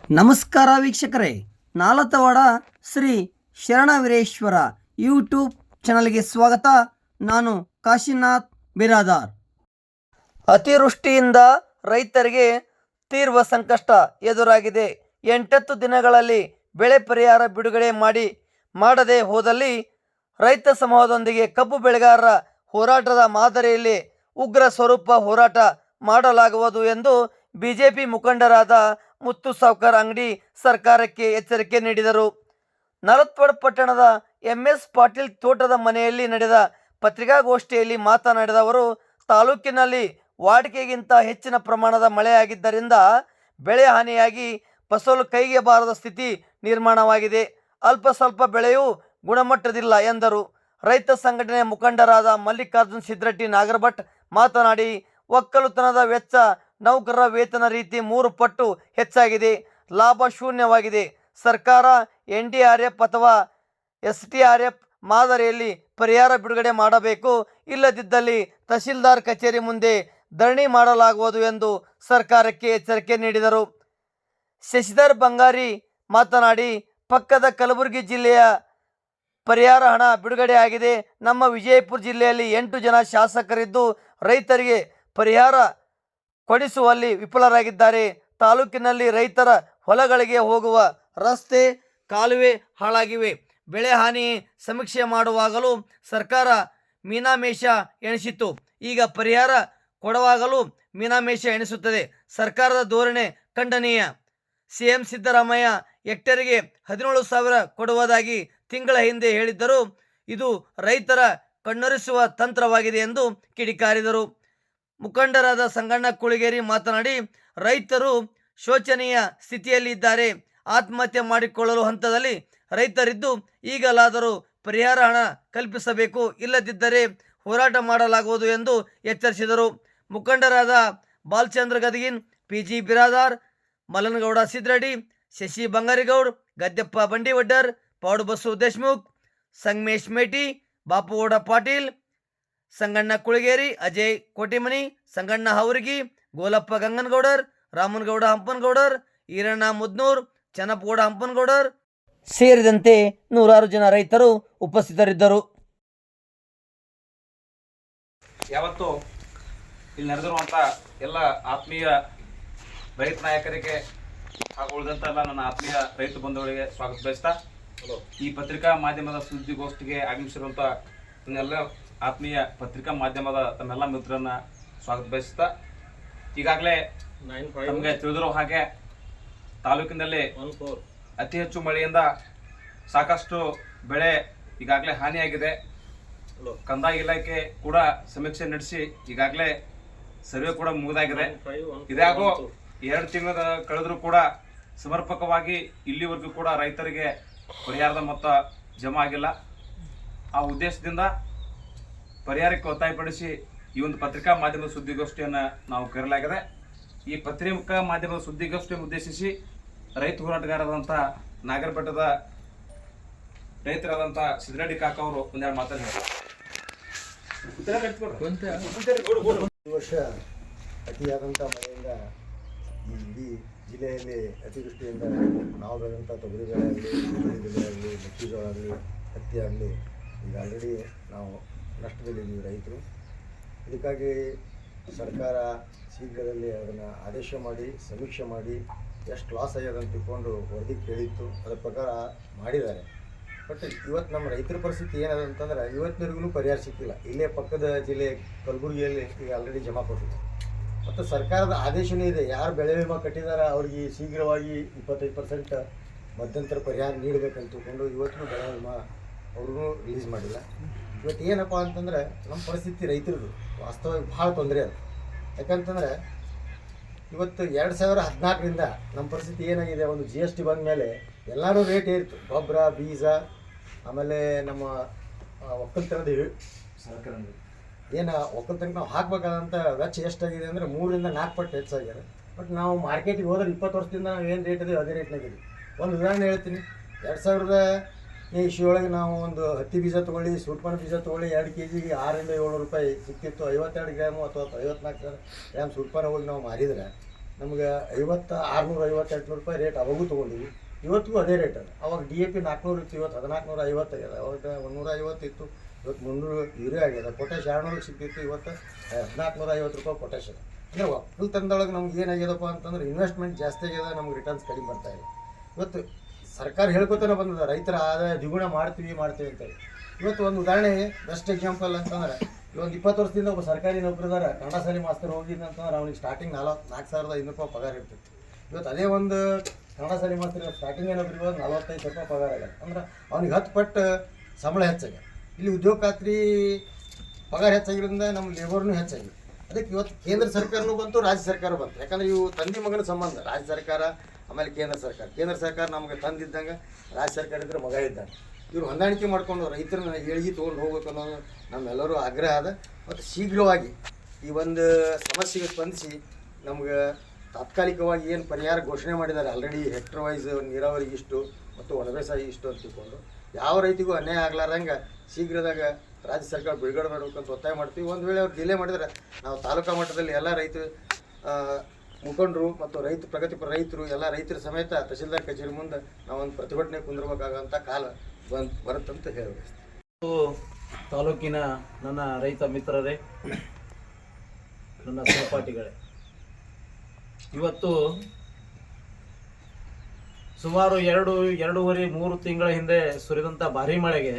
ನಮಸ್ಕಾರ ವೀಕ್ಷಕರೇ, ನಾಲತವಾಡ ಶ್ರೀ ಶರಣವೀರೇಶ್ವರ ಯೂಟ್ಯೂಬ್ ಚಾನಲ್ಗೆ ಸ್ವಾಗತ. ನಾನು ಕಾಶಿನಾಥ್ ಬಿರಾದಾರ್. ಅತಿವೃಷ್ಟಿಯಿಂದ ರೈತರಿಗೆ ತೀವ್ರ ಸಂಕಷ್ಟ ಎದುರಾಗಿದೆ. 8 ದಿನಗಳಲ್ಲಿ ಬೆಳೆ ಪರಿಹಾರ ಬಿಡುಗಡೆ ಮಾಡದೆ ಹೋದಲ್ಲಿ ರೈತ ಸಮೂಹದೊಂದಿಗೆ ಕಬ್ಬು ಬೆಳೆಗಾರರ ಹೋರಾಟದ ಮಾದರಿಯಲ್ಲಿ ಉಗ್ರ ಸ್ವರೂಪ ಹೋರಾಟ ಮಾಡಲಾಗುವುದು ಎಂದು ಬಿಜೆಪಿ ಮುಖಂಡರಾದ ಮುತ್ತು ಸಾವ್ಕಾರ್ ಅಂಗಡಿ ಸರ್ಕಾರಕ್ಕೆ ಎಚ್ಚರಿಕೆ ನೀಡಿದರು. ನಾಲತವಾಡ ಪಟ್ಟಣದ MS ಪಾಟೀಲ್ ತೋಟದ ಮನೆಯಲ್ಲಿ ನಡೆದ ಪತ್ರಿಕಾಗೋಷ್ಠಿಯಲ್ಲಿ ಮಾತನಾಡಿದ ಅವರು, ತಾಲೂಕಿನಲ್ಲಿ ವಾಡಿಕೆಗಿಂತ ಹೆಚ್ಚಿನ ಪ್ರಮಾಣದ ಮಳೆಯಾಗಿದ್ದರಿಂದ ಬೆಳೆ ಹಾನಿಯಾಗಿ ಫಸಲು ಕೈಗೆ ಬಾರದ ಸ್ಥಿತಿ ನಿರ್ಮಾಣವಾಗಿದೆ. ಅಲ್ಪ ಸ್ವಲ್ಪ ಬೆಳೆಯೂ ಗುಣಮಟ್ಟದಿಲ್ಲ ಎಂದರು. ರೈತ ಸಂಘಟನೆ ಮುಖಂಡರಾದ ಮಲ್ಲಿಕಾರ್ಜುನ್ ಸಿದ್ರಟ್ಟಿ ನಾಗರಭಟ್ ಮಾತನಾಡಿ, ಒಕ್ಕಲುತನದ ವೆಚ್ಚ, ನೌಕರರ ವೇತನ ರೀತಿ 3 ಪಟ್ಟು ಹೆಚ್ಚಾಗಿದೆ, ಲಾಭ ಶೂನ್ಯವಾಗಿದೆ. ಸರ್ಕಾರ NDRF ಅಥವಾ SDRF ಮಾದರಿಯಲ್ಲಿ ಪರಿಹಾರ ಬಿಡುಗಡೆ ಮಾಡಬೇಕು, ಇಲ್ಲದಿದ್ದಲ್ಲಿ ತಹಸೀಲ್ದಾರ್ ಕಚೇರಿ ಮುಂದೆ ಧರಣಿ ಮಾಡಲಾಗುವುದು ಎಂದು ಸರ್ಕಾರಕ್ಕೆ ಎಚ್ಚರಿಕೆ ನೀಡಿದರು. ಶಶಿಧರ್ ಬಂಗಾರಿ ಮಾತನಾಡಿ, ಪಕ್ಕದ ಕಲಬುರಗಿ ಜಿಲ್ಲೆಯ ಪರಿಹಾರ ಹಣ ಬಿಡುಗಡೆಯಾಗಿದೆ. ನಮ್ಮ ವಿಜಯಪುರ ಜಿಲ್ಲೆಯಲ್ಲಿ 8 ಜನ ಶಾಸಕರಿದ್ದು ರೈತರಿಗೆ ಪರಿಹಾರ ಕೊಡಿಸುವಲ್ಲಿ ವಿಫಲರಾಗಿದ್ದಾರೆ. ತಾಲೂಕಿನಲ್ಲಿ ರೈತರ ಹೊಲಗಳಿಗೆ ಹೋಗುವ ರಸ್ತೆ, ಕಾಲುವೆ ಹಾಳಾಗಿವೆ. ಬೆಳೆ ಹಾನಿ ಸಮೀಕ್ಷೆ ಮಾಡುವಾಗಲೂ ಸರ್ಕಾರ ಮೀನಾಮೇಷ ಎಣಿಸಿತು. ಈಗ ಪರಿಹಾರ ಕೊಡುವಾಗಲೂ ಮೀನಾಮೇಷ ಎಣಿಸುತ್ತದೆ. ಸರ್ಕಾರದ ಧೋರಣೆ ಖಂಡನೀಯ. CM ಸಿದ್ದರಾಮಯ್ಯ ಹೆಕ್ಟೇರಿಗೆ 17,000 ಕೊಡುವುದಾಗಿ ತಿಂಗಳ ಹಿಂದೆ ಹೇಳಿದ್ದರು. ಇದು ರೈತರ ಕಣ್ಣೊರೆಸುವ ತಂತ್ರವಾಗಿದೆ ಎಂದು ಕಿಡಿಕಾರಿದರು. ಮುಖಂಡರಾದ ಸಂಗಣ್ಣ ಕುಳಗೇರಿ ಮಾತನಾಡಿ, ರೈತರು ಶೋಚನೀಯ ಸ್ಥಿತಿಯಲ್ಲಿ ಇದ್ದಾರೆ. ಆತ್ಮಹತ್ಯೆ ಮಾಡಿಕೊಳ್ಳಲು ಹಂತದಲ್ಲಿ ರೈತರಿದ್ದು ಈಗಲಾದರೂ ಪರಿಹಾರ ಹಣ ಕಲ್ಪಿಸಬೇಕು, ಇಲ್ಲದಿದ್ದರೆ ಹೋರಾಟ ಮಾಡಲಾಗುವುದು ಎಂದು ಎಚ್ಚರಿಸಿದರು. ಮುಖಂಡರಾದ ಬಾಲಚಂದ್ರ ಗದಗಿನ್, PG ಬಿರಾದಾರ್, ಮಲ್ಲನಗೌಡ ಸಿದ್ರಡಿ, ಶಶಿ ಬಂಗಾರಿಗೌಡ್, ಗದ್ದೆಪ್ಪ ಬಂಡಿವಡ್ಡರ್, ಪಾಡುಬಸ್ಸು ದೇಶಮುಖ್, ಸಂಗಮೇಶ್ ಮೇಟಿ, ಬಾಪುಗೌಡ ಪಾಟೀಲ್, ಸಂಗಣ್ಣ ಕುಳಗೇರಿ, ಅಜಯ್ ಕೋಟಿಮನಿ, ಸಂಗಣ್ಣ ಹೌರಿಗಿ, ಗೋಲಪ್ಪ ಗಂಗನಗೌಡರ್, ರಾಮನಗೌಡ ಹಂಪನಗೌಡರ್, ಈರಣ್ಣ ಮುದ್ನೂರ್, ಚನ್ನಪ್ಪಗೌಡ ಹಂಪನಗೌಡರ್ ಸೇರಿದಂತೆ ನೂರಾರು ಜನ ರೈತರು ಉಪಸ್ಥಿತರಿದ್ದರು. ಯಾವತ್ತು ಇಲ್ಲಿ ನಡೆದಿರುವಂಥ ಎಲ್ಲ ಆತ್ಮೀಯ ರೈತ ನಾಯಕರಿಗೆ ಹಾಗೂ ಉಳಿದಂಥ ಎಲ್ಲ ನನ್ನ ಆತ್ಮೀಯ ರೈತ ಬಂಧುಗಳಿಗೆ ಸ್ವಾಗತ ಬಯಸ್ತಾ, ಈ ಪತ್ರಿಕಾ ಮಾಧ್ಯಮದ ಸುದ್ದಿಗೋಷ್ಠಿಗೆ ಆಗಮಿಸಿರುವಂಥ ನನ್ನೆಲ್ಲ ಆತ್ಮೀಯ ಪತ್ರಿಕಾ ಮಾಧ್ಯಮದ ತಮ್ಮೆಲ್ಲ ಮಿತ್ರರನ್ನ ಸ್ವಾಗತ ಬಯಸ್ತಾ, ಈಗಾಗಲೇ ನಮಗೆ ತಿಳಿದಿರೋ ಹಾಗೆ ತಾಲೂಕಿನಲ್ಲಿ ಅತಿ ಹೆಚ್ಚು ಮಳೆಯಿಂದ ಸಾಕಷ್ಟು ಬೆಳೆ ಈಗಾಗಲೇ ಹಾನಿಯಾಗಿದೆ. ಕಂದಾಯ ಇಲಾಖೆ ಕೂಡ ಸಮೀಕ್ಷೆ ನಡೆಸಿ ಈಗಾಗಲೇ ಸರ್ವೆ ಕೂಡ ಮುಗಿದಾಗಿದೆ. ಇದಾಗೋ 2 ತಿಂಗಳ ಕಳೆದರೂ ಕೂಡ ಸಮರ್ಪಕವಾಗಿ ಇಲ್ಲಿವರೆಗೂ ಕೂಡ ರೈತರಿಗೆ ಪರಿಹಾರದ ಮೊತ್ತ ಜಮಾ ಆಗಿಲ್ಲ. ಆ ಉದ್ದೇಶದಿಂದ ಪರಿಹಾರಕ್ಕೆ ಒತ್ತಾಯಪಡಿಸಿ ಈ ಒಂದು ಪತ್ರಿಕಾ ಮಾಧ್ಯಮದ ಸುದ್ದಿಗೋಷ್ಠಿಯನ್ನು ನಾವು ಕರೆಯಲಾಗಿದೆ. ಈ ಪತ್ರಿಕಾ ಮಾಧ್ಯಮದ ಸುದ್ದಿಗೋಷ್ಠಿಯನ್ನು ಉದ್ದೇಶಿಸಿ ರೈತ ಹೋರಾಟಗಾರರಾದಂಥ ನಾಗರಬೆಟ್ಟದ ರೈತರಾದಂಥ ಸಿದ್ರಡ್ಡಿ ಕಾಕ ಅವರು ಒಂದೆರಡು ಮಾತಾಡಿದ್ದಾರೆ. ಈ ವರ್ಷ ಅತಿಯಾದಂಥ ಮಳೆಯಿಂದ ಈ ಇಡೀ ಜಿಲ್ಲೆಯಲ್ಲಿ ಅತಿವೃಷ್ಟಿಯಿಂದ ನಾವು ಬೆಳೆದಂಥ ತೊಗರಿ ಬೆಳೆ ಆಗಲಿ, ಈರುಳ್ಳಿ ಬೆಳೆ ಆಗಲಿ, ಮೆಕ್ಕೆಜೋಳ ಆಗಲಿ, ಹತ್ತಿ ಆಗಲಿ, ಈಗ ಆಲ್ರೆಡಿ ನಾವು ನಷ್ಟದಲ್ಲಿದ್ದೀವಿ ರೈತರು. ಇದಕ್ಕಾಗಿ ಸರ್ಕಾರ ಶೀಘ್ರದಲ್ಲಿ ಅದನ್ನು ಆದೇಶ ಮಾಡಿ ಸಮೀಕ್ಷೆ ಮಾಡಿ ಎಷ್ಟು ಲಾಸ್ ಆಗ್ಯದ ಅಂತ ತಿಳ್ಕೊಂಡು ವರದಿ ಕೇಳಿತ್ತು. ಅದರ ಪ್ರಕಾರ ಮಾಡಿದ್ದಾರೆ. ಬಟ್ ಇವತ್ತು ನಮ್ಮ ರೈತರ ಪರಿಸ್ಥಿತಿ ಏನದ ಅಂತಂದ್ರೆ ಇವತ್ತಿನವರೆಗೂ ಪರಿಹಾರ ಸಿಕ್ಕಿಲ್ಲ. ಇಲ್ಲೇ ಪಕ್ಕದ ಜಿಲ್ಲೆ ಕಲಬುರಗಿಯಲ್ಲಿ ಈಗ ಆಲ್ರೆಡಿ ಜಮಾ ಕೊಟ್ಟಿದೆ. ಮತ್ತು ಸರ್ಕಾರದ ಆದೇಶನೇ ಇದೆ, ಯಾರು ಬೆಳೆ ವಿಮಾ ಕಟ್ಟಿದಾರೆ ಅವ್ರಿಗೆ ಶೀಘ್ರವಾಗಿ 25% ಮಧ್ಯಂತರ ಪರಿಹಾರ ನೀಡಬೇಕಂತ ತಿಳ್ಕೊಂಡು ಇವತ್ತು ಬೆಳೆ ವಿಮಾ ಅವ್ರೂ ರಿಲೀಸ್ ಮಾಡಿಲ್ಲ. ಇವತ್ತು ಏನಪ್ಪ ಅಂತಂದರೆ ನಮ್ಮ ಪರಿಸ್ಥಿತಿ ರೈತರದು ವಾಸ್ತವವಾಗಿ ಭಾಳ ತೊಂದರೆ ಅದು. ಯಾಕಂತಂದರೆ ಇವತ್ತು 2014ರಿಂದ ನಮ್ಮ ಪರಿಸ್ಥಿತಿ ಏನಾಗಿದೆ, ಒಂದು GST ಬಂದ ಮೇಲೆ ಎಲ್ಲರೂ ರೇಟ್ ಏರಿತು. ಗೊಬ್ಬರ, ಬೀಜ, ಆಮೇಲೆ ನಮ್ಮ ಒಕ್ಕಲ್ತನದ ಏನು ಒಕ್ಕಲ್ತನಕ್ಕೆ ನಾವು ಹಾಕಬೇಕಾದಂಥ ವೆಚ್ಚ ಎಷ್ಟಾಗಿದೆ ಅಂದರೆ 3ರಿಂದ 4 ಪಟ್ಟು ಹೆಚ್ಚಾಗಿದೆ. ಬಟ್ ನಾವು ಮಾರ್ಕೆಟಿಗೆ ಹೋದ್ರೆ 20 ವರ್ಷದಿಂದ ನಾವು ಏನು ರೇಟ್ ಇದೆ ಅದೇ ರೇಟ್ನಾಗಿದ್ದೀವಿ. ಒಂದು ಉದಾಹರಣೆ ಹೇಳ್ತೀನಿ. 2000 ಇಶ್ಯೊಳಗೆ ನಾವು ಒಂದು ಹತ್ತಿ ಬೀಜ ತೊಗೊಳ್ಳಿ, ಸೂರ್ಪನ ಬೀಜ ತೊಗೊಳ್ಳಿ, 2 kg 600-700 ರೂಪಾಯಿ ಸಿಕ್ತಿತ್ತು. 52 ಗ್ರಾಮು ಅಥವಾ 54 ಗ್ರಾಮ್ ಸೂರ್ಪನ ಹೋಗಿ ನಾವು ಮಾರಿದರೆ ನಮ್ಗೆ 650 ರೂಪಾಯಿ ರೇಟ್ ಅವಾಗೂ ತೊಗೊಂಡಿವಿ, ಇವತ್ತಿಗೂ ಅದೇ ರೇಟ್ ಅದ. ಅವಾಗ DAP 400 ಇತ್ತು, ಇವತ್ತು 1450 ಆಗ್ಯದ. ಅವಾಗ 150 ಇತ್ತು, ಇವತ್ತು 300 ಯೂರಿಯಾ ಆಗ್ಯದ. ಪೊಟ್ಯಾಶ್ 200 ಸಿಗ್ತಿತ್ತು, ಇವತ್ತು 1450 ರೂಪಾಯಿ ಪೊಟ್ಯಾಶ್ ಅದ. ಅಂದರೆ ಒಕ್ಕಲ್ತನದೊಳಗೆ ನಮ್ಗೆ ಏನಾಗ್ಯದಪ್ಪ ಅಂತಂದ್ರೆ ಇನ್ವೆಸ್ಟ್ಮೆಂಟ್ ಜಾಸ್ತಿ ಆಗ್ಯದ, ನಮ್ಗೆ ರಿಟರ್ನ್ಸ್ ಕಡಿಮೆ ಬರ್ತಾ ಇದೆ. ಇವತ್ತು ಸರ್ಕಾರ ಹೇಳ್ಕೊತಾನೆ ಬಂದದ ರೈತರ ಆದಾಯ ದ್ವಿಗುಣ ಮಾಡ್ತೀವಿ ಅಂತೇಳಿ. ಇವತ್ತು ಒಂದು ಉದಾಹರಣೆ ಬೆಸ್ಟ್ ಎಕ್ಸಾಂಪಲ್ ಅಂತಂದ್ರೆ, ಒಂದು 20 ವರ್ಷದಿಂದ ಒಬ್ಬ ಸರ್ಕಾರಿ ನೌಕರದಾರ ಕನ್ನಡ ಶಾಲೆ ಮಾಸ್ತರ್ ಹೋಗಿದ್ದಂತಂದ್ರೆ ಅವ್ನಿಗೆ ಸ್ಟಾರ್ಟಿಂಗ್ 4,500 ರೂಪಾಯಿ ಪಗಾರ ಇರ್ತಿತ್ತು. ಇವತ್ತು ಅದೇ ಒಂದು ಕನ್ನಡ ಶಾಲೆ ಮಾಸ್ತರ್ ಸ್ಟಾರ್ಟಿಂಗ್ ಏನಾದ್ರು 45,000 ರೂಪಾಯಿ ಪಗಾರ ಆಗ್ಯದ. ಅಂದ್ರೆ ಅವ್ನಿಗೆ 10 ಪಟ್ಟು ಸಂಬಳ ಹೆಚ್ಚಾಗಿದೆ. ಇಲ್ಲಿ ಉದ್ಯೋಗ ಖಾತ್ರಿ ಪಗಾರ ಹೆಚ್ಚಾಗಿರೋದ್ರಿಂದ ನಮ್ಮ ಲೇಬರ್ನೂ ಹೆಚ್ಚಾಗಿದೆ. ಅದಕ್ಕೆ ಇವತ್ತು ಕೇಂದ್ರ ಸರ್ಕಾರನೂ ಬಂತು, ರಾಜ್ಯ ಸರ್ಕಾರ ಬಂತು. ಯಾಕಂದ್ರೆ ಇವು ತಂದೆ ಮಗನ ಸಂಬಂಧ, ರಾಜ್ಯ ಸರ್ಕಾರ ಆಮೇಲೆ ಕೇಂದ್ರ ಸರ್ಕಾರ ನಮಗೆ ತಂದಿದ್ದಂಗೆ ರಾಜ್ಯ ಸರ್ಕಾರ ಇದ್ರೆ ಮಗ ಇದ್ದಂಗೆ. ಇವರು ಹೊಂದಾಣಿಕೆ ಮಾಡಿಕೊಂಡು ರೈತರನ್ನ ಏಳಿಗೆ ತೊಗೊಂಡು ಹೋಗ್ಬೇಕು ಅನ್ನೋದು ನಮ್ಮೆಲ್ಲರೂ ಆಗ್ರಹ ಅದ. ಮತ್ತು ಶೀಘ್ರವಾಗಿ ಈ ಒಂದು ಸಮಸ್ಯೆಗೆ ಸ್ಪಂದಿಸಿ ನಮ್ಗೆ ತಾತ್ಕಾಲಿಕವಾಗಿ ಏನು ಪರಿಹಾರ ಘೋಷಣೆ ಮಾಡಿದ್ದಾರೆ ಆಲ್ರೆಡಿ, ಹೆಕ್ಟರ್ ವೈಸ್ ನೀರಾವರಿಗೆ ಇಷ್ಟು ಮತ್ತು ಒಣಬೇಸಾಯ ಇಷ್ಟು ಅಂತ ತಿಳ್ಕೊಂಡು ಯಾವ ರೈತಿಗೂ ಅನ್ಯಾಯ ಆಗ್ಲಾರ್ದಂಗೆ ಶೀಘ್ರದಾಗ ರಾಜ್ಯ ಸರ್ಕಾರ ಬಿಡುಗಡೆ ಮಾಡಬೇಕಂತ ಒತ್ತಾಯ ಮಾಡ್ತೀವಿ. ಒಂದು ವೇಳೆ ಅವ್ರು ಡಿಲೇ ಮಾಡಿದ್ರೆ ನಾವು ತಾಲೂಕಾ ಮಟ್ಟದಲ್ಲಿ ಎಲ್ಲ ರೈತರು ಮುಖಂಡರು ಮತ್ತು ಪ್ರಗತಿಪರ ರೈತರು ಎಲ್ಲ ರೈತರ ಸಮೇತ ತಹಸೀಲ್ದಾರ್ ಕಚೇರಿ ಮುಂದೆ ನಾವೊಂದು ಪ್ರತಿಭಟನೆ ಕುಂದಿರಬೇಕಾಗಂಥ ಕಾಲ ಬರುತ್ತಂತ ಹೇಳಬೇಕು. ತಾಲೂಕಿನ ನನ್ನ ರೈತ ಮಿತ್ರರೇ, ನನ್ನ ಸಹಪಾಠಿಗಳೇ, ಇವತ್ತು ಸುಮಾರು 2.5-3 ತಿಂಗಳ ಹಿಂದೆ ಸುರಿದಂಥ ಭಾರೀ ಮಳೆಗೆ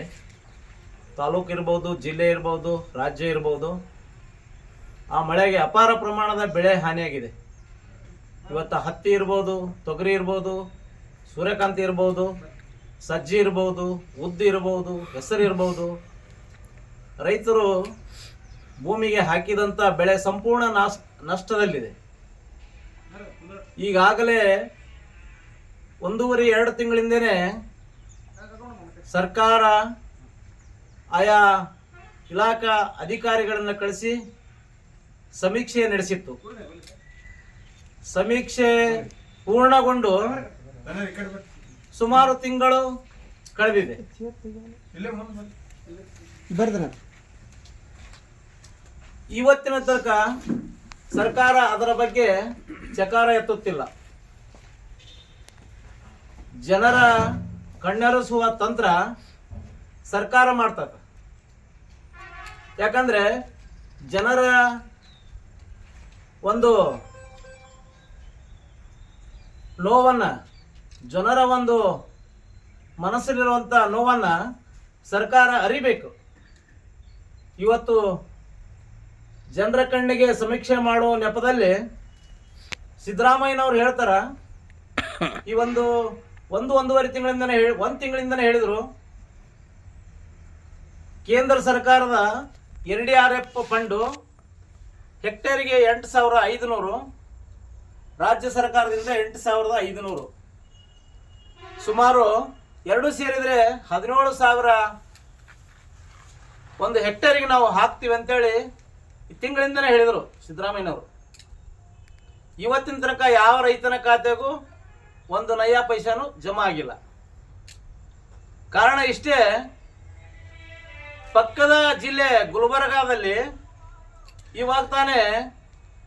ತಾಲೂಕು ಇರ್ಬೋದು, ಜಿಲ್ಲೆ ಇರ್ಬೋದು, ರಾಜ್ಯ ಇರ್ಬೋದು, ಆ ಮಳೆಗೆ ಅಪಾರ ಪ್ರಮಾಣದ ಬೆಳೆ ಹಾನಿಯಾಗಿದೆ. ಇವತ್ತು ಹತ್ತಿ ಇರ್ಬೋದು, ತೊಗರಿ ಇರ್ಬೋದು, ಸೂರ್ಯಕಾಂತಿ ಇರ್ಬೋದು, ಸಜ್ಜಿ ಇರ್ಬೋದು, ಉದ್ದು ಇರ್ಬೋದು, ಹೆಸರು ಇರ್ಬೋದು, ರೈತರು ಭೂಮಿಗೆ ಹಾಕಿದಂಥ ಬೆಳೆ ಸಂಪೂರ್ಣ ನಷ್ಟದಲ್ಲಿದೆ. ಈಗಾಗಲೇ 1.5-2 ತಿಂಗಳಿಂದನೇ ಸರ್ಕಾರ ಆಯಾ ಇಲಾಖಾ ಅಧಿಕಾರಿಗಳನ್ನು ಕಳಿಸಿ ಸಮೀಕ್ಷೆ ನಡೆಸಿತ್ತು. ಸಮೀಕ್ಷೆ ಪೂರ್ಣಗೊಂಡು ಸುಮಾರು ತಿಂಗಳು ಕಳೆದಿದೆ. ಇವತ್ತಿನ ತನಕ ಸರ್ಕಾರ ಅದರ ಬಗ್ಗೆ ಚಕಾರ ಎತ್ತುತ್ತಿಲ್ಲ. ಜನರ ಕಣ್ಣೆರಸುವ ತಂತ್ರ ಸರ್ಕಾರ ಮಾಡ್ತದೆ. ಯಾಕಂದ್ರೆ ಜನರ ಒಂದು ನೋವನ್ನು, ಜನರ ಒಂದು ಮನಸ್ಸಲ್ಲಿರುವಂಥ ನೋವನ್ನು ಸರ್ಕಾರ ಅರಿಬೇಕು. ಇವತ್ತು ಜನರ ಕಣ್ಣಿಗೆ ಸಮೀಕ್ಷೆ ಮಾಡುವ ನೆಪದಲ್ಲಿ ಸಿದ್ದರಾಮಯ್ಯನವ್ರು ಹೇಳ್ತಾರ, ಈ ಒಂದೂವರೆ ತಿಂಗಳಿಂದನೇ ಹೇಳಿದ್ರು, ಕೇಂದ್ರ ಸರ್ಕಾರದ NDRF ಫಂಡು ಹೆಕ್ಟೇರಿಗೆ 8,500, ರಾಜ್ಯ ಸರ್ಕಾರದಿಂದ 8,500, ಸುಮಾರು ಎರಡು ಸೇರಿದರೆ 17,000 ಒಂದು ಹೆಕ್ಟೇರಿಗೆ ನಾವು ಹಾಕ್ತೀವಿ ಅಂತೇಳಿ ಈ ತಿಂಗಳಿಂದನೇ ಹೇಳಿದರು ಸಿದ್ದರಾಮಯ್ಯನವರು. ಇವತ್ತಿನ ತನಕ ಯಾವ ರೈತನ ಖಾತೆಗೂ 1 ನಯಾ ಪೈಸಾನು ಜಮಾ ಆಗಿಲ್ಲ. ಕಾರಣ ಇಷ್ಟೇ, ಪಕ್ಕದ ಜಿಲ್ಲೆ ಗುಲ್ಬರ್ಗಾದಲ್ಲಿ ಇವಾಗ ತಾನೇ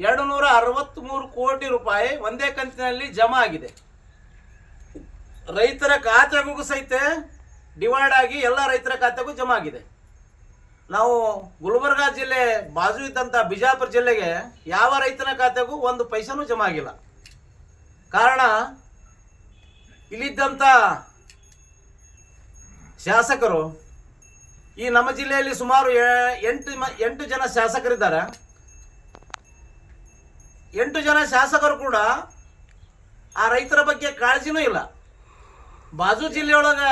263 ಕೋಟಿ ರೂಪಾಯಿ ಒಂದೇ ಕಂತಿನಲ್ಲಿ ಜಮಾ ಆಗಿದೆ. ರೈತರ ಖಾತೆಗೂ ಸಹಿತ ಡಿವೈಡ್ ಆಗಿ ಎಲ್ಲ ರೈತರ ಖಾತೆಗೂ ಜಮಾ ಆಗಿದೆ. ನಾವು ಗುಲ್ಬರ್ಗಾ ಜಿಲ್ಲೆ ಬಾಜು ಇದ್ದಂಥ ಬಿಜಾಪುರ ಜಿಲ್ಲೆಗೆ ಯಾವ ರೈತನ ಖಾತೆಗೂ 1 ಪೈಸಾನೂ ಜಮಾ ಆಗಿಲ್ಲ. ಕಾರಣ ಇಲ್ಲಿದ್ದಂಥ ಶಾಸಕರು, ಈ ನಮ್ಮ ಜಿಲ್ಲೆಯಲ್ಲಿ ಸುಮಾರು 8 ಜನ ಶಾಸಕರಿದ್ದಾರೆ. 8 ಜನ ಶಾಸಕರು ಕೂಡ ಆ ರೈತರ ಬಗ್ಗೆ ಕಾಳಜಿನೂ ಇಲ್ಲ. ಬಾಜು ಜಿಲ್ಲೆಯೊಳಗೆ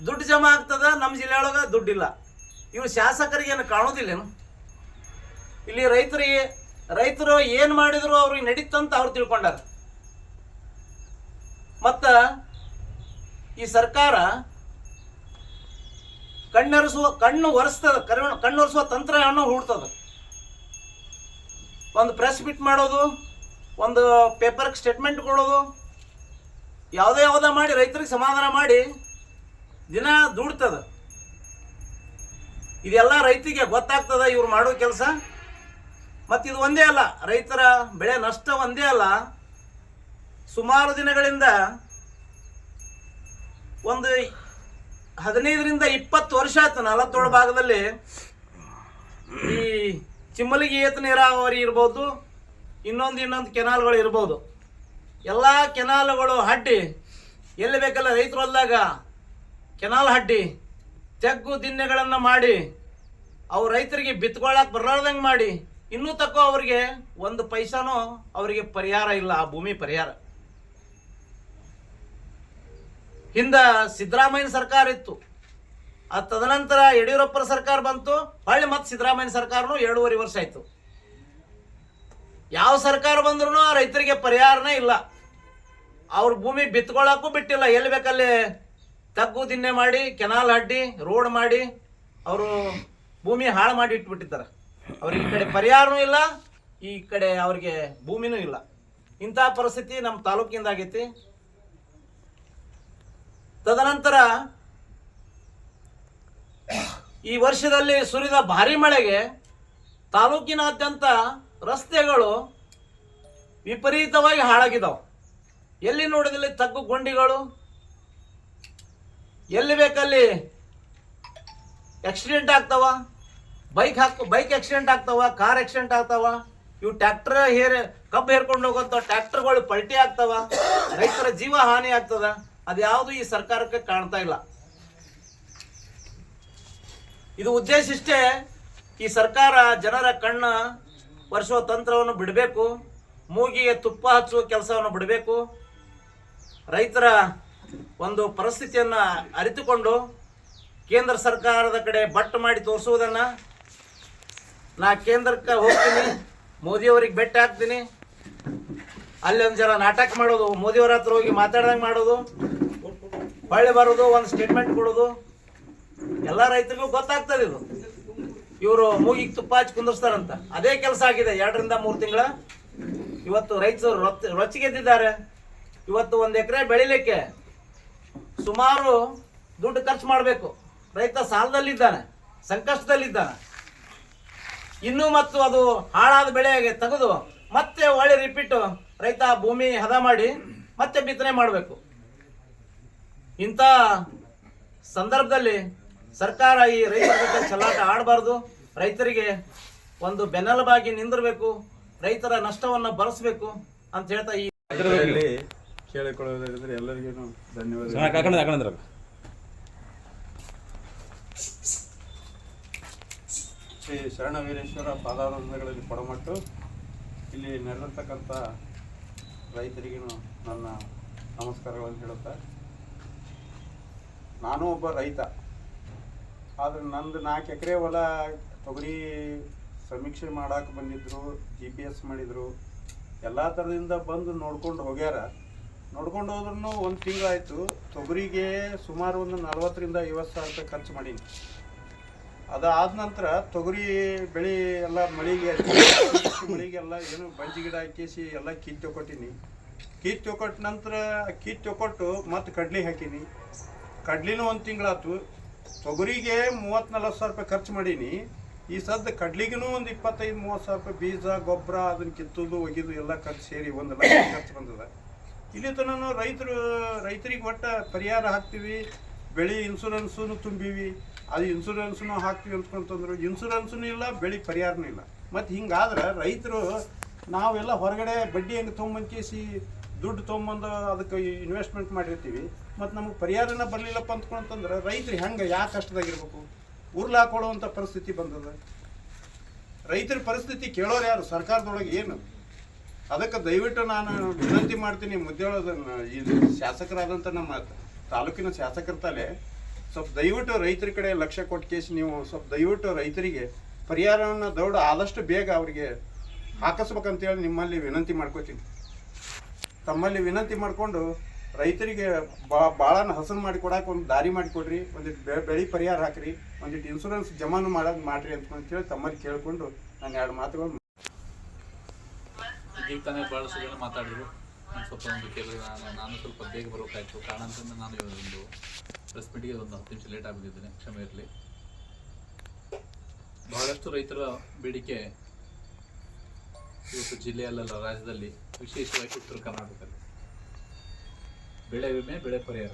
ದುಡ್ಡು ಜಮಾ ಆಗ್ತದ, ನಮ್ಮ ಜಿಲ್ಲೆಯೊಳಗೆ ದುಡ್ಡಿಲ್ಲ. ಇವು ಶಾಸಕರಿಗೆ ಏನು ಕಾಣೋದಿಲ್ಲೇನು? ಇಲ್ಲಿ ರೈತರು ಏನು ಮಾಡಿದ್ರು ಅವ್ರಿಗೆ ನಡೀತಂತ ಅವ್ರು ತಿಳ್ಕೊಂಡಾರ. ಮತ್ತು ಈ ಸರ್ಕಾರ ಕಣ್ಣು ಒರೆಸುವ ತಂತ್ರವನ್ನು ಹೂಡ್ತದೆ. ಒಂದು ಪ್ರೆಸ್ ಮೀಟ್ ಮಾಡೋದು, ಒಂದು ಪೇಪರ್ಗೆ ಸ್ಟೇಟ್ಮೆಂಟ್ ಕೊಡೋದು, ಯಾವುದೇ ಮಾಡಿ ರೈತರಿಗೆ ಸಮಾಧಾನ ಮಾಡಿ ದಿನ ದುಡ್ತದ. ಇದೆಲ್ಲ ರೈತಿಗೆ ಗೊತ್ತಾಗ್ತದ ಇವ್ರು ಮಾಡೋ ಕೆಲಸ. ಮತ್ತು ಇದು ಒಂದೇ ಅಲ್ಲ, ರೈತರ ಬೆಳೆ ನಷ್ಟ ಒಂದೇ ಅಲ್ಲ, ಸುಮಾರು ದಿನಗಳಿಂದ ಒಂದು 15ರಿಂದ 20 ವರ್ಷ ಆಯ್ತು 47 ಭಾಗದಲ್ಲಿ ಈ ಚಿಮ್ಮಲಿಗೆ ಏತ ನೀರಾವರಿ ಇರ್ಬೋದು, ಇನ್ನೊಂದು ಕೆನಾಲ್ಗಳು ಇರ್ಬೋದು, ಎಲ್ಲ ಕೆನಾಲ್ಗಳು ಹಡ್ಡಿ ಎಲ್ಲಿ ಬೇಕಲ್ಲ ರೈತರು ಹೊಲ್ದಾಗ ಕೆನಾಲ್ ಹಡ್ಡಿ ತೆಗ್ಗು ದಿನ್ನೆಗಳನ್ನು ಮಾಡಿ ಅವು ರೈತರಿಗೆ ಬಿತ್ಕೊಳ್ಳಕ್ಕೆ ಬರಲಾರ್ದಂಗೆ ಮಾಡಿ ಇನ್ನೂ ತಕ್ಕೋ ಅವ್ರಿಗೆ ಒಂದು ಪೈಸಾನೂ ಅವರಿಗೆ ಪರಿಹಾರ ಇಲ್ಲ, ಆ ಭೂಮಿ ಪರಿಹಾರ. ಹಿಂದ ಸಿದ್ದರಾಮಯ್ಯ ಸರ್ಕಾರ ಇತ್ತು, ಅದು ತದನಂತರ ಯಡಿಯೂರಪ್ಪರ ಸರ್ಕಾರ ಬಂತು, ಹೊಳ್ಳಿ ಮತ್ತೆ ಸಿದ್ದರಾಮಯ್ಯ ಸರ್ಕಾರನೂ 2.5 ವರ್ಷ ಆಯ್ತು. ಯಾವ ಸರ್ಕಾರ ಬಂದ್ರೂ ಆ ರೈತರಿಗೆ ಪರಿಹಾರನೇ ಇಲ್ಲ. ಅವ್ರ ಭೂಮಿ ಬಿತ್ಕೊಳ್ಳೋಕ್ಕೂ ಬಿಟ್ಟಿಲ್ಲ, ಎಲ್ಲಿ ಬೇಕಲ್ಲಿ ತಗ್ಗು ದಿನ್ನೆ ಮಾಡಿ ಕೆನಾಲ್ ಅಡ್ಡಿ ರೋಡ್ ಮಾಡಿ ಅವರು ಭೂಮಿ ಹಾಳು ಮಾಡಿ ಇಟ್ಬಿಟ್ಟಿದ್ದಾರೆ. ಅವ್ರಿಗೆ ಈ ಕಡೆ ಪರಿಹಾರನೂ ಇಲ್ಲ, ಈ ಕಡೆ ಅವ್ರಿಗೆ ಭೂಮಿನೂ ಇಲ್ಲ. ಇಂಥ ಪರಿಸ್ಥಿತಿ ನಮ್ಮ ತಾಲೂಕಿಂದ ಆಗೈತಿ. ತದನಂತರ ಈ ವರ್ಷದಲ್ಲಿ ಸುರಿದ ಭಾರಿ ಮಳೆಗೆ ತಾಲೂಕಿನಾದ್ಯಂತ ರಸ್ತೆಗಳು ವಿಪರೀತವಾಗಿ ಹಾಳಾಗಿದ್ದಾವೆ. ಎಲ್ಲಿ ನೋಡಿದಲ್ಲಿ ತಗ್ಗು ಗುಂಡಿಗಳು, ಎಲ್ಲಿ ಬೇಕಲ್ಲಿ ಆಕ್ಸಿಡೆಂಟ್ ಆಗ್ತಾವ, ಬೈಕ್ ಆಕ್ಸಿಡೆಂಟ್ ಆಗ್ತಾವ, ಕಾರ್ ಆಕ್ಸಿಡೆಂಟ್ ಆಗ್ತಾವ, ಇವು ಟ್ರ್ಯಾಕ್ಟರ್ ಕಬ್ಬು ಹೇರ್ಕೊಂಡು ಹೋಗುವಂಥ ಟ್ರ್ಯಾಕ್ಟರ್ಗಳು ಪಲ್ಟಿ ಆಗ್ತಾವ, ರೈತರ ಜೀವ ಹಾನಿ ಆಗ್ತದ. ಅದ್ಯಾವುದು ಈ ಸರ್ಕಾರಕ್ಕೆ ಕಾಣ್ತಾ ಇಲ್ಲ. ಇದು ಉದ್ದೇಶಿಷ್ಟೇ ಈ ಸರ್ಕಾರ ಜನರ ಕಣ್ಣ ಒರೆಸುವ ತಂತ್ರವನ್ನು ಬಿಡಬೇಕು, ಮೂಗಿಗೆ ತುಪ್ಪ ಹಚ್ಚುವ ಕೆಲಸವನ್ನು ಬಿಡಬೇಕು. ರೈತರ ಒಂದು ಪರಿಸ್ಥಿತಿಯನ್ನು ಅರಿತುಕೊಂಡು ಕೇಂದ್ರ ಸರ್ಕಾರದ ಕಡೆ ಬಟ್ಟು ಮಾಡಿ ತೋರಿಸುವುದನ್ನು, ನಾ ಕೇಂದ್ರಕ್ಕೆ ಹೋಗ್ತೀನಿ, ಮೋದಿಯವರಿಗೆ ಭೇಟಿ ಆಗ್ತೀನಿ, ಅಲ್ಲಿ ಒಂದು ಜರ ನಾಟಕ ಮಾಡೋದು, ಮೋದಿಯವರ ಹತ್ರ ಹೋಗಿ ಮಾತಾಡ್ದಂಗೆ ಮಾಡೋದು, ಹೊಳ್ಳಿ ಬರೋದು, ಒಂದು ಸ್ಟೇಟ್ಮೆಂಟ್ ಕೊಡೋದು, ಎಲ್ಲ ರೈತರಿಗೂ ಗೊತ್ತಾಗ್ತದೆ ಇದು. ಇವರು ಮೂಗಿಗೆ ತುಪ್ಪ ಹಚ್ಚಿ ಕುಂದಿರ್ಸ್ತಾರಂತ ಅದೇ ಕೆಲಸ ಆಗಿದೆ 2ರಿಂದ 3 ತಿಂಗಳ. ಇವತ್ತು ರೈತರು ರೊಚ್ಚಿಗೆದ್ದಿದ್ದಾರೆ. ಇವತ್ತು 1 ಎಕರೆ ಬೆಳಿಲಿಕ್ಕೆ ಸುಮಾರು ದುಡ್ಡು ಖರ್ಚು ಮಾಡಬೇಕು. ರೈತ ಸಾಲದಲ್ಲಿದ್ದಾನೆ, ಸಂಕಷ್ಟದಲ್ಲಿದ್ದಾನೆ. ಇನ್ನೂ ಮತ್ತು ಅದು ಹಾಳಾದ ಬೆಳೆಗೆ ತೆಗೆದು ಮತ್ತೆ ಒಳ್ಳೆ ರಿಪೀಟ್ ರೈತ ಭೂಮಿ ಹದ ಮಾಡಿ ಮತ್ತೆ ಬಿತ್ತನೆ ಮಾಡಬೇಕು. ಇಂಥ ಸಂದರ್ಭದಲ್ಲಿ ಸರ್ಕಾರ ಈ ರೈತರ ಜೊತೆ ಚಲಾಟ ಆಡಬಾರ್ದು. ರೈತರಿಗೆ ಒಂದು ಬೆನ್ನೆಲುಬಾಗಿ ನಿಂದಿರಬೇಕು, ರೈತರ ನಷ್ಟವನ್ನು ಭರಿಸಬೇಕು ಅಂತ ಹೇಳ್ತಾ ಈ ಕೇಳಿಕೊಳ್ಳುವುದರಿಂದ ಎಲ್ಲರಿಗೂ ಧನ್ಯವಾದ. ಶ್ರೀ ಶರಣವೀರೇಶ್ವರ ಪಾದಾರಗಳಲ್ಲಿ ಕೊಡಮಟ್ಟು ಇಲ್ಲಿ ನೆರೆದಿರ್ತಕ್ಕಂಥ ರೈತರಿಗೂ ನನ್ನ ನಮಸ್ಕಾರಗಳನ್ನು ಹೇಳುತ್ತಾ, ನಾನು ಒಬ್ಬ ರೈತ. ಆದರೆ ನಂದು 4 ಎಕರೆ ಹೊಲ ತೊಗರಿ ಸಮೀಕ್ಷೆ ಮಾಡೋಕೆ ಬಂದಿದ್ದರು, GPS ಮಾಡಿದರು, ಎಲ್ಲ ಥರದಿಂದ ಬಂದು ನೋಡ್ಕೊಂಡು ಹೋಗ್ಯಾರ. ನೋಡ್ಕೊಂಡು ಹೋದ್ರೂ 1 ತಿಂಗಳಾಯಿತು. ತೊಗರಿಗೆ ಸುಮಾರು ಒಂದು 40ರಿಂದ 50 ಸಾವಿರ ರೂಪಾಯಿ ಖರ್ಚು ಮಾಡೀನಿ. ಅದಾದ ನಂತರ ತೊಗರಿ ಬೆಳೆ ಎಲ್ಲ ಮಳೆಗೆಲ್ಲ ಏನು ಬಂಜಿ ಗಿಡ ಹಾಕಿಸಿ ಎಲ್ಲ ಕಿತ್ತೊಕೊಟ್ಟೀನಿ. ಕಿತ್ತೊಕೊಟ್ಟ ನಂತರ ಕಿತ್ತೊಕೊಟ್ಟು ಮತ್ತು ಕಡ್ಲಿ ಹಾಕೀನಿ. ಕಡ್ಲಿನೂ 1 ತಿಂಗಳಾಯ್ತು. ತೊಗರಿಗೆ 30-40 ಸಾವಿರ ರೂಪಾಯಿ ಖರ್ಚು ಮಾಡೀನಿ. ಈ ಸದ್ದ ಕಡ್ಲಿಗೂ ಒಂದು 25-30 ಸಾವಿರ ರೂಪಾಯಿ ಬೀಜ ಗೊಬ್ಬರ ಅದನ್ನು ಕಿತ್ತೋದು ಒಗಿದು ಎಲ್ಲ ಖರ್ಚು ಸೇರಿ 1 ಲಕ್ಷ ಖರ್ಚು ಬಂದದ. ಇಲ್ಲಿ ತನಕ ರೈತರಿಗೆ ಒಟ್ಟು ಪರಿಹಾರ ಹಾಕ್ತೀವಿ, ಬೆಳೆ ಇನ್ಸೂರೆನ್ಸೂ ತುಂಬಿವಿ, ಅದು ಇನ್ಸೂರೆನ್ಸ್ನು ಹಾಕ್ತೀವಿ ಅಂತಂತಂದ್ರು ಇನ್ಸೂರೆನ್ಸೂ ಇಲ್ಲ, ಬೆಳೆ ಪರಿಹಾರನೂ ಇಲ್ಲ. ಮತ್ತು ಹಿಂಗಾದ್ರೆ ರೈತರು ನಾವೆಲ್ಲ ಹೊರಗಡೆ ಬಡ್ಡಿ ಹೆಂಗೆ ತೊಗೊಂಬಂದು ದುಡ್ಡು ತೊಗೊಂಬಂದು ಅದಕ್ಕೆ ಇನ್ವೆಸ್ಟ್ಮೆಂಟ್ ಮಾಡಿರ್ತೀವಿ, ಮತ್ತು ನಮಗೆ ಪರಿಹಾರನ ಬರಲಿಲ್ಲಪ್ಪ ಅಂತಂದ್ರೆ ರೈತರು ಹೆಂಗೆ ಯಾವ ಕಷ್ಟದಾಗಿರ್ಬೇಕು, ಉರ್ಲು ಹಾಕೊಳ್ಳುವಂಥ ಪರಿಸ್ಥಿತಿ ಬಂದದ. ರೈತರ ಪರಿಸ್ಥಿತಿ ಕೇಳೋರು ಯಾರು? ಸರ್ಕಾರದೊಳಗೆ ಏನು? ಅದಕ್ಕೆ ದಯವಿಟ್ಟು ನಾನು ವಿನಂತಿ ಮಾಡ್ತೀನಿ, ಮುದ್ದೇಳೋದನ್ನು ಈ ಶಾಸಕರಾದಂಥ ನಮ್ಮ ತಾಲೂಕಿನ ಶಾಸಕರ ತಲೆ ಸ್ವಲ್ಪ ದಯವಿಟ್ಟು ರೈತರ ಕಡೆ ಲಕ್ಷ್ಯ ಕೊಟ್ಟು ಕೇಸಿ ನೀವು ಸ್ವಲ್ಪ ದಯವಿಟ್ಟು ರೈತರಿಗೆ ಪರಿಹಾರವನ್ನು ಆದಷ್ಟು ಬೇಗ ಅವರಿಗೆ ಹಾಕಿಸ್ಬೇಕಂತೇಳಿ ನಿಮ್ಮಲ್ಲಿ ವಿನಂತಿ ಮಾಡ್ಕೋತೀನಿ. ತಮ್ಮಲ್ಲಿ ವಿನಂತಿ ಮಾಡಿಕೊಂಡು ರೈತರಿಗೆ ಭಾಳನ ಹಸನು ಮಾಡಿ ಕೊಡಕ್ಕೆ ಒಂದು ದಾರಿ ಮಾಡಿಕೊಡ್ರಿ, ಒಂದಿಟ್ಟು ಬೆಳೆ ಪರಿಹಾರ ಹಾಕಿರಿ, ಒಂದಿಟ್ಟು ಇನ್ಸೂರೆನ್ಸ್ ಜಮಾನು ಮಾಡೋದು ಮಾಡಿರಿ ಅಂತೇಳಿ ತಮ್ಮಲ್ಲಿ ಕೇಳಿಕೊಂಡು ನಾನು 2 ಮಾತುಗಳು. ಈಗ ತಾನೇ ಭಾಳಷ್ಟು ಜನ ಮಾತಾಡಿದ್ರು. ನಾನು ಸ್ವಲ್ಪ ಒಂದು ಕೇಳಿದ್ರೆ ನಾನು ಸ್ವಲ್ಪ ಬೇಗ ಬರೋಕ್ಕಾಯ್ತು. ಕಾರಣ ಅಂತಂದ್ರೆ ನಾನು ಒಂದು ಪ್ರೆಸ್ ಮೀಟಿಗೆ ಒಂದು 10 ನಿಮಿಷ ಲೇಟ್ ಆಗಿದ್ದೇನೆ, ಕ್ಷಮೆ ಇರಲಿ. ಬಹಳಷ್ಟು ರೈತರ ಬೇಡಿಕೆ ಇವತ್ತು ಜಿಲ್ಲೆಯಲ್ಲೆಲ್ಲ ರಾಜ್ಯದಲ್ಲಿ ವಿಶೇಷವಾಗಿ ಉತ್ತರ ಕರ್ನಾಟಕದಲ್ಲಿ ಬೆಳೆ ವಿಮೆ ಬೆಳೆ ಪರಿಹಾರ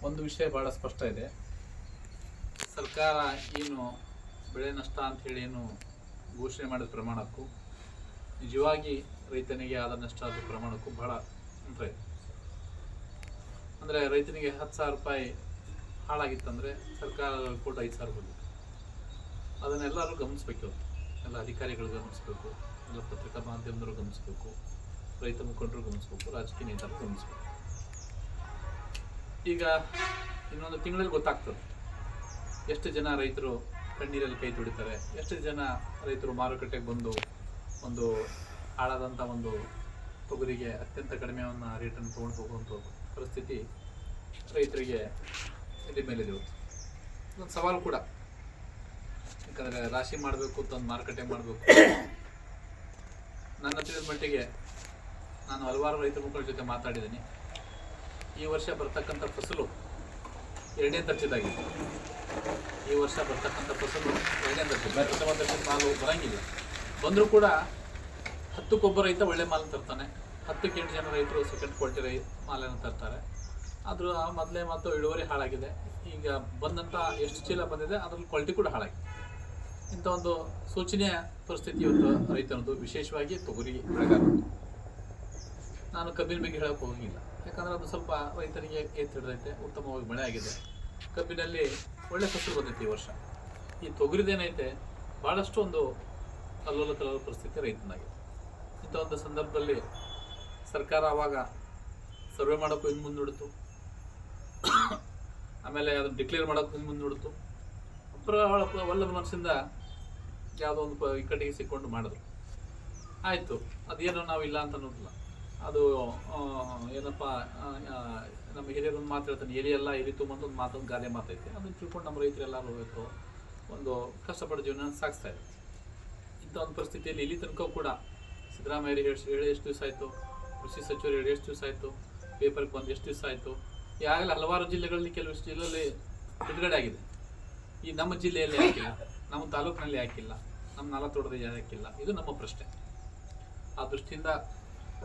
ಒಂದು ವಿಷಯ ಭಾಳ ಸ್ಪಷ್ಟ ಇದೆ. ಸರ್ಕಾರ ಏನು ಬೆಳೆ ನಷ್ಟ ಅಂಥೇಳಿ ಏನು ಘೋಷಣೆ ಮಾಡಿದ ಪ್ರಮಾಣಕ್ಕೂ ನಿಜವಾಗಿ ರೈತನಿಗೆ ಆದ ನಷ್ಟ ಆದ ಪ್ರಮಾಣಕ್ಕೂ ಭಾಳ ಅಂತರ ಇದೆ. ಅಂದರೆ ರೈತನಿಗೆ 10,000 ರೂಪಾಯಿ ಹಾಳಾಗಿತ್ತಂದರೆ ಸರ್ಕಾರ ಕೊಟ್ಟು 5,000 ಬಂದಿತ್ತು. ಅದನ್ನೆಲ್ಲರೂ ಗಮನಿಸ್ಬೇಕು, ಎಲ್ಲ ಅಧಿಕಾರಿಗಳು ಗಮನಿಸ್ಬೇಕು, ಎಲ್ಲ ಪತ್ರಿಕಾ ಮಾಧ್ಯಮದವರು ಗಮನಿಸ್ಬೇಕು, ರೈತ ಮುಖಂಡರು ಗಮನಿಸ್ಬೇಕು, ರಾಜಕೀಯ ನೇತರು ಗಮನಿಸ್ಬೇಕು. ಈಗ ಇನ್ನೊಂದು ತಿಂಗಳಲ್ಲಿ ಗೊತ್ತಾಗ್ತದೆ ಎಷ್ಟು ಜನ ರೈತರು ಕಣ್ಣೀರಲ್ಲಿ ಕೈ ತುಡಿತಾರೆ, ಎಷ್ಟು ಜನ ರೈತರು ಮಾರುಕಟ್ಟೆಗೆ ಬಂದು ಒಂದು ಹಾಳಾದಂಥ ಒಂದು ತೊಗರಿಗೆ ಅತ್ಯಂತ ಕಡಿಮೆ ರೇಟನ್ನು ತೊಗೊಂಡು ಹೋಗುವಂಥ ಪರಿಸ್ಥಿತಿ ರೈತರಿಗೆ ಇದ್ರ ಮೇಲಿದೆ. ಇದೊಂದು ಸವಾಲು ಕೂಡ, ಯಾಕಂದರೆ ರಾಶಿ ಮಾಡಬೇಕು, ತಂದು ಮಾರುಕಟ್ಟೆ ಮಾಡಬೇಕು. ನನ್ನ ತಿಳಿದ ಮಟ್ಟಿಗೆ ನಾನು ಹಲವಾರು ರೈತ ಮುಖಂಡರ ಜೊತೆ ಮಾತಾಡಿದ್ದೀನಿ. ಈ ವರ್ಷ ಬರ್ತಕ್ಕಂಥ ಫಸಲು 2ನೇ ದರ್ಜೆದಾಗಿದೆ. ಈ ವರ್ಷ ಬರ್ತಕ್ಕಂಥ ಫಸಲು 2ನೇ ದರ್ಜೆ, ಪ್ರಥಮ ದರ್ಜೆ ಮಾಲು ಬರೋಂಗಿಲ್ಲ. ಬಂದರೂ ಕೂಡ 10ಕ್ಕೊಬ್ಬ ರೈತ ಒಳ್ಳೆ ಮಾಲು ತರ್ತಾನೆ, 10ಕ್ಕೆ 8 ಜನ ರೈತರು ಸೆಕೆಂಡ್ ಕ್ವಾಲಿಟಿ ಮಾಲನ್ನು ತರ್ತಾರೆ. ಆದರೂ ಮೊದಲೇ ಮತ್ತು ಇಳುವರಿ ಹಾಳಾಗಿದೆ. ಈಗ ಬಂದಂಥ ಎಷ್ಟು ಚೀಲ ಬಂದಿದೆ ಅದರಲ್ಲಿ ಕ್ವಾಲಿಟಿ ಕೂಡ ಹಾಳಾಗಿದೆ. ಇಂಥ ಒಂದು ಶೋಚನೀಯ ಪರಿಸ್ಥಿತಿ ಇವತ್ತು ರೈತನದು, ವಿಶೇಷವಾಗಿ ತೊಗರಿ ಬೆಳೆಗಾರರು. ನಾನು ಕಬ್ಬಿನ ಬಗ್ಗೆ ಹೇಳೋಕೆ ಹೋಗಿಲ್ಲ, ಯಾಕಂದರೆ ಅದು ಸ್ವಲ್ಪ ರೈತರಿಗೆ ಹಿಡಿದೈತೆ, ಉತ್ತಮವಾಗಿ ಮಳೆ ಆಗಿದೆ. ಕಬ್ಬಿನಲ್ಲಿ ಒಳ್ಳೆ ಫಸಲು ಬಂದೈತೆ ಈ ವರ್ಷ. ಈ ತೊಗರಿದೇನೈತೆ ಭಾಳಷ್ಟು ಒಂದು ಕಲ್ಲೋಲ ಪರಿಸ್ಥಿತಿ ರೈತನಾಗಿದೆ. ಇಂಥ ಒಂದು ಸಂದರ್ಭದಲ್ಲಿ ಸರ್ಕಾರ ಆವಾಗ ಸರ್ವೆ ಮಾಡೋಕ್ಕೂ ಹಿಂದೆ ಮುಂದೆ ನೋಡಿತು, ಆಮೇಲೆ ಅದನ್ನು ಡಿಕ್ಲೇರ್ ಮಾಡೋಕ್ಕೂ ಹಿಂದೆ ಮುಂದೆ ನೋಡಿತು. ಒಲ್ಲದ ಮನಸ್ಸಿಂದ ಯಾವುದೋ ಒಂದು ಇಕ್ಕಟ್ಟಿಗೆ ಸಿಕ್ಕೊಂಡು ಮಾಡಿದ್ರು. ಆಯಿತು, ಅದೇನೋ ನಾವಿಲ್ಲ ಅಂತ ಅನ್ನೋದಿಲ್ಲ. ಅದು ಏನಪ್ಪ, ನಮ್ಮ ಹಿರಿಯರೊಂದು ಮಾತು ಹೇಳ್ತಾನೆ, ಎಲಿಯೆಲ್ಲ ಎಲಿತು ಅಂತ ಒಂದು ಮಾತೊಂದು ಗಾದೆ ಮಾತೈತೆ. ಅದನ್ನು ತಿಳ್ಕೊಂಡು ನಮ್ಮ ರೈತರೆಲ್ಲರೂ ಇವತ್ತು ಒಂದು ಕಷ್ಟಪಟ್ಟ ಜೀವನ ಸಾಗಿಸ್ತಾ ಇದೆ. ಇಂಥ ಒಂದು ಪರಿಸ್ಥಿತಿಯಲ್ಲಿ ಇಲ್ಲಿ ತನಕ ಕೂಡ ಸಿದ್ದರಾಮಯ್ಯ ಹೇಳಿ ಎಷ್ಟು ದಿವಸ ಆಯಿತು, ಕೃಷಿ ಸಚಿವರು ಹೇಳಿ ಎಷ್ಟು ದಿವಸ ಆಯಿತು, ಪೇಪರ್ಗೆ ಬಂದು ಎಷ್ಟು ದಿವಸ ಆಯಿತು. ಈಗಾಗಲೇ ಹಲವಾರು ಜಿಲ್ಲೆಗಳಲ್ಲಿ ಕೆಲವು ಜಿಲ್ಲೆಯಲ್ಲಿ ಬಿಡುಗಡೆ ಆಗಿದೆ. ಈ ನಮ್ಮ ಜಿಲ್ಲೆಯಲ್ಲಿ ಹಾಕಿಲ್ಲ, ನಮ್ಮ ತಾಲೂಕಿನಲ್ಲಿ ಹಾಕಿಲ್ಲ, ನಮ್ಮ 4 ಹೊಡೆದ ಹಾಕಿಲ್ಲ. ಇದು ನಮ್ಮ ಪ್ರಶ್ನೆ. ಆ ದೃಷ್ಟಿಯಿಂದ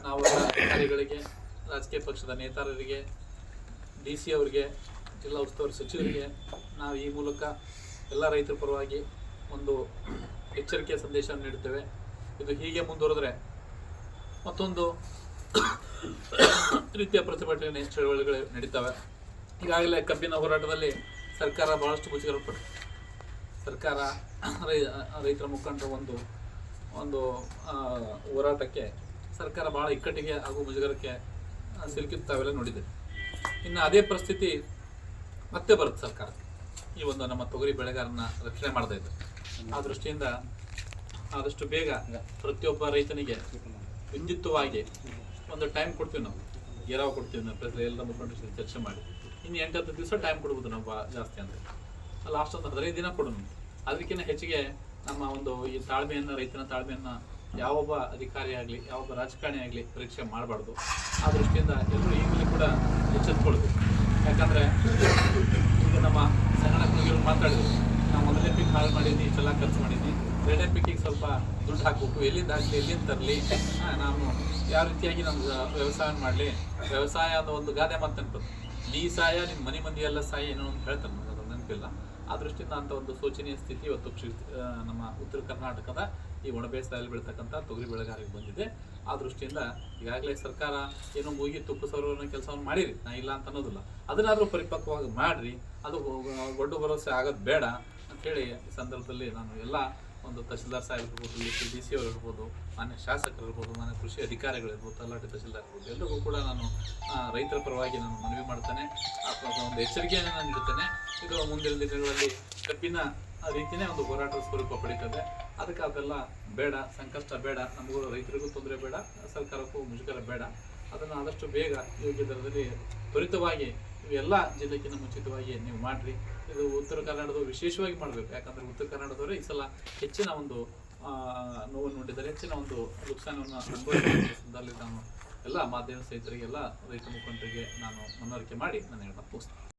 ನಾವು ಅಧಿಕಾರಿಗಳಿಗೆ, ರಾಜಕೀಯ ಪಕ್ಷದ ನೇತಾರರಿಗೆ, DC ಅವರಿಗೆ, ಜಿಲ್ಲಾ ಉಸ್ತುವಾರಿ ಸಚಿವರಿಗೆ ನಾವು ಈ ಮೂಲಕ ಎಲ್ಲ ರೈತರ ಪರವಾಗಿ ಒಂದು ಎಚ್ಚರಿಕೆಯ ಸಂದೇಶವನ್ನು ನೀಡುತ್ತೇವೆ. ಇದು ಹೀಗೆ ಮುಂದುವರೆದ್ರೆ ಮತ್ತೊಂದು ರೀತಿಯ ಪ್ರತಿಭಟನೆ ಚಳವಳಿಗಳು ನಡೀತವೆ. ಈಗಾಗಲೇ ಕಬ್ಬಿನ ಹೋರಾಟದಲ್ಲಿ ಸರ್ಕಾರ ಬಹಳಷ್ಟು ಮುಜುಗರಪಟ್ಟು, ಸರ್ಕಾರ ರೈತರ ಮುಖಂಡರ ಒಂದು ಹೋರಾಟಕ್ಕೆ ಸರ್ಕಾರ ಭಾಳ ಇಕ್ಕಟ್ಟಿಗೆ ಹಾಗೂ ಮುಜುಗರಕ್ಕೆ ಸಿಲುಕಿದ್ದು ತಾವೆಲ್ಲ ನೋಡಿದೆ. ಇನ್ನು ಅದೇ ಪರಿಸ್ಥಿತಿ ಮತ್ತೆ ಬರುತ್ತೆ ಸರ್ಕಾರ ಈ ಒಂದು ನಮ್ಮ ತೊಗರಿ ಬೆಳೆಗಾರನ ರಕ್ಷಣೆ ಮಾಡ್ತಾ ಇದೆ. ಆ ದೃಷ್ಟಿಯಿಂದ ಆದಷ್ಟು ಬೇಗ ಪ್ರತಿಯೊಬ್ಬ ರೈತನಿಗೆ ವಿದ್ಯುಕ್ತವಾಗಿ ಒಂದು ಟೈಮ್ ಕೊಡ್ತೀವಿ, ನಾವು ಗೆರಾವ್ ಕೊಡ್ತೀವಿ, ನಾವು ಎಲ್ಲ ಮುಖಂಡರು ಚರ್ಚೆ ಮಾಡಿ ಇನ್ನು 8-10 ದಿವಸ ಟೈಮ್ ಕೊಡ್ಬೋದು ನಾವು ಜಾಸ್ತಿ ಅಂದರೆ. ಲಾಸ್ಟ್ ಒಂದು 15 ದಿನ ಕೊಡೋಣ. ಅದಕ್ಕಿಂತ ಹೆಚ್ಚಿಗೆ ನಮ್ಮ ಒಂದು ಈ ತಾಳ್ಮೆಯನ್ನು, ರೈತನ ತಾಳ್ಮೆಯನ್ನು ಯಾವೊಬ್ಬ ಅಧಿಕಾರಿ ಆಗಲಿ, ಯಾವೊಬ್ಬ ರಾಜಕಾರಣಿ ಆಗಲಿ ಪರೀಕ್ಷೆ ಮಾಡಬಾರ್ದು. ಆ ದೃಷ್ಟಿಯಿಂದ ಎಲ್ಲರೂ ಈಗಲೂ ಕೂಡ ಎಚ್ಚೆತ್ಕೊಳ್ಬೇಕು. ಯಾಕಂದರೆ ಈಗ ನಮ್ಮ ಸಂಘಟನೆಗಳು ಮಾತಾಡಿದ್ರು, ನಾವು 1ನೇ ಪೀಕ್ ಹಾಳು ಮಾಡಿದ್ವಿ, ಇಷ್ಟೆಲ್ಲ ಖರ್ಚು ಮಾಡಿದ್ವಿ, 2ನೇ ಪೀಕಿಗೆ ಸ್ವಲ್ಪ ದುಡ್ಡು ಹಾಕಬೇಕು, ಎಲ್ಲಿಂದ ಹಾಕಲಿ, ಎಲ್ಲಿಂದ ತರಲಿ, ನಾನು ಯಾವ ರೀತಿಯಾಗಿ ನಮ್ಗೆ ವ್ಯವಸಾಯ ಮಾಡಲಿ. ವ್ಯವಸಾಯ ಅನ್ನೋ ಒಂದು ಗಾದೆ ಮಾತಂತ, ನೀ ಸಾಯ ನಿಮ್ಮ ಮಂದಿ ಎಲ್ಲ ಸಾಯ ಏನೋ ಅಂತ ಹೇಳ್ತಾರೆ, ನನಗೆ ಅದು ನೆನಪಿಲ್ಲ. ಆ ದೃಷ್ಟಿಯಿಂದ ಅಂಥ ಒಂದು ಶೋಚನೀಯ ಸ್ಥಿತಿ ಇವತ್ತು ನಮ್ಮ ಉತ್ತರ ಕರ್ನಾಟಕದ ಈ ಒಣ ಬೇಸಾಯದಲ್ಲಿ ಬೆಳೀತಕ್ಕಂಥ ತೊಗರಿ ಬೆಳೆಗಾರರಿಗೆ ಬಂದಿದೆ. ಆ ದೃಷ್ಟಿಯಿಂದ ಈಗಾಗಲೇ ಸರ್ಕಾರ ಏನೋ ಮುಗಿ ತುಪ್ಪ ಸವರುವ ಕೆಲಸವನ್ನು ಮಾಡಿರಿ, ನಾ ಇಲ್ಲ ಅಂತ ಅನ್ನೋದಿಲ್ಲ. ಅದನ್ನಾದರೂ ಪರಿಪಕ್ವವಾಗಿ ಮಾಡಿರಿ, ಅದು ಒಡ್ಡು ಭರವಸೆ ಆಗೋದು ಬೇಡ ಅಂಥೇಳಿ ಈ ಸಂದರ್ಭದಲ್ಲಿ ನಾನು ಎಲ್ಲ ಒಂದು ತಹಸೀಲ್ದಾರ್ ಸಾಹೇಬ್ ಇರ್ಬೋದು, DC ಅವರು ಇರ್ಬೋದು, ಮಾನ್ಯ ಶಾಸಕರು ಇರ್ಬೋದು, ಮಾನ್ಯ ಕೃಷಿ ಅಧಿಕಾರಿಗಳಿರ್ಬೋದು, ತಲಾಟೆ ತಹಸೀಲ್ದಾರ್ ಇರ್ಬೋದು, ಎಲ್ಲರಿಗೂ ಕೂಡ ನಾನು ರೈತರ ಪರವಾಗಿ ನಾನು ಮನವಿ ಮಾಡ್ತೇನೆ, ಒಂದು ಎಚ್ಚರಿಕೆಯನ್ನು ನಾನು ನೀಡುತ್ತೇನೆ. ಇದು ಮುಂದಿನ ದಿನಗಳಲ್ಲಿ ಕಬ್ಬಿನ ರೀತಿಯೇ ಒಂದು ಹೋರಾಟದ ಸ್ವರೂಪ ಪಡೀತದೆ. ಅದಕ್ಕೆ ಅದೆಲ್ಲ ಬೇಡ, ಸಂಕಷ್ಟ ಬೇಡ, ನಮಗೂ ರೈತರಿಗೂ ತೊಂದರೆ ಬೇಡ, ಸರ್ಕಾರಕ್ಕೂ ಮುಜುಗರ ಬೇಡ. ಅದನ್ನು ಆದಷ್ಟು ಬೇಗ ಯೋಗ್ಯ ದರದಲ್ಲಿ ತ್ವರಿತವಾಗಿ ಇವೆಲ್ಲ ಜಿಲ್ಲೆಗಿಂತ ಮುಂಚಿತವಾಗಿ ನೀವು ಮಾಡಿರಿ. ಇದು ಉತ್ತರ ಕನ್ನಡದವರು ವಿಶೇಷವಾಗಿ ಮಾಡಬೇಕು. ಯಾಕಂದರೆ ಉತ್ತರ ಕನ್ನಡದವರೇ ಈ ಸಲ ಹೆಚ್ಚಿನ ಒಂದು ನೋವನ್ನು ನೋಡಿದ್ದಾರೆ, ಹೆಚ್ಚಿನ ಒಂದು ನುಕ್ಸಾನವನ್ನು ಅನುಭವಿಸಿದಲ್ಲಿ ನಾನು ಎಲ್ಲ ಮಾಧ್ಯಮ ಸ್ನೇಹಿತರಿಗೆಲ್ಲ ರೈತ ಮುಖಂಡರಿಗೆ ನಾನು ಮನವರಿಕೆ ಮಾಡಿ ನಾನು ಹೇಳೋಣ ಮುಗಿಸ್ತೇನೆ.